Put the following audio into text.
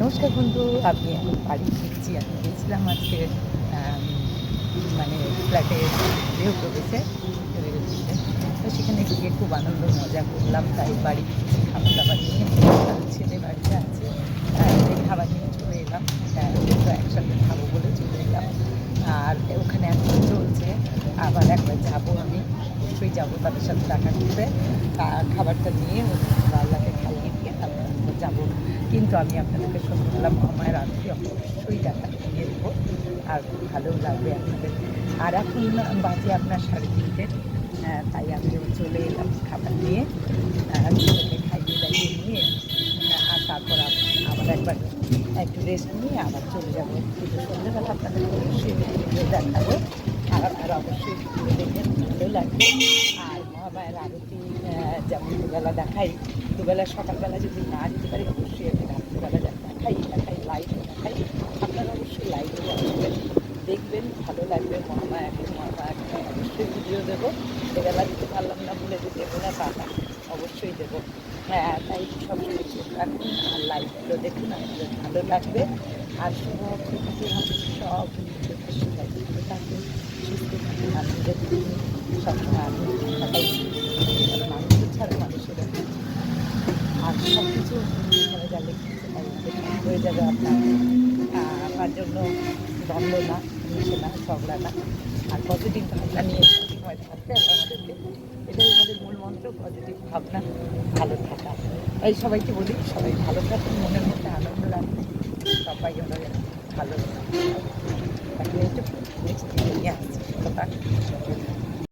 নমস্কার বন্ধু, আমি এখন বাড়ি ফিরছি। আমি গেছিলাম আজকে মানে ফ্ল্যাটে গৃহপ্রবেশে রিলেটিভে। তো সেখানে গিয়ে খুব আনন্দ মজা করলাম, তাই বাড়ি ফিরছি খাবার দাবার নিয়ে। ছেলে বাড়িতে আছে, তাই খাবার নিয়ে চলে এলাম। তো একসাথে খাবো বলে চলে এলাম। আর ওখানে এখন চলছে, আবার একবার যাবো, আমি অবশ্যই যাবো তাদের সাথে দেখা করতে। খাবারটা নিয়ে আল্লাহকে খাইয়ে দিয়ে তারপর আমরা যাবো। কিন্তু আমি আপনাদেরকে সন্ধ্যাবেলা মহামায়ের আরতি অবশ্যই নিয়ে দেবো, আর খুব ভালোও লাগবে আপনাদের। আর এখন বাজে আপনার 3:30, তাই আমিও চলে এলাম খাবার নিয়ে, ছেলেকে খাইয়ে দাইয়ে নিয়ে। আর তারপর আবার একবার একটু রেস্ট নিয়ে আবার চলে যাবো। কিন্তু সন্ধ্যেবেলা আপনাদের অবশ্যই ভিডিও দেখাবো, আর অবশ্যই ভিডিও দেখবেন, ভালো লাগবে। আর মহামায়ের আরতি যেমন দুবেলা দেখাই, দুবেলা সকালবেলা যদি না যেতে পারি অবশ্যই আমি রাত্রিবেলা দেখাই লাইভে দেখাই। আপনারা অবশ্যই লাইভে আসবেন, দেখবেন, ভালো লাগবে। মহামায়াকে অবশ্যই ভিডিও দেবো। এবেলা দিতে পারলাম না বলে যে দেবো না তা না, অবশ্যই দেবো। তাই সবসময় চোখ রাখুন আর লাইভগুলো দেখুন, আপনাদের ভালো লাগবে। আর সব কিছু সব সবাই ভালো থাকুন, সুস্থ থাকুন, আনন্দে থাকুন, সবসময় আনন্দ থাকাই মানুষ ছাড়া মানুষের আর সব কিছু হয়ে গেলে হয়ে যাবে আপনার। আমার জন্য দ্বন্দ্ব না, মিশে না, ঝগড়া না। আর পজিটিভ ভাবনা নিয়ে সবসময় থাকতে হবে আমাদেরকে। এটাই আমাদের মূল মন্ত্র, পজিটিভ ভাবনা, ভালো থাকা। তাই সবাইকে বলি, সবাই ভালো থাকুন, মনের মধ্যে আনন্দ রাখুন, সবাই আমরা ভালো থাকুন। তাহলে একটু নেক্সট দিনে নিয়ে আসছি কথা।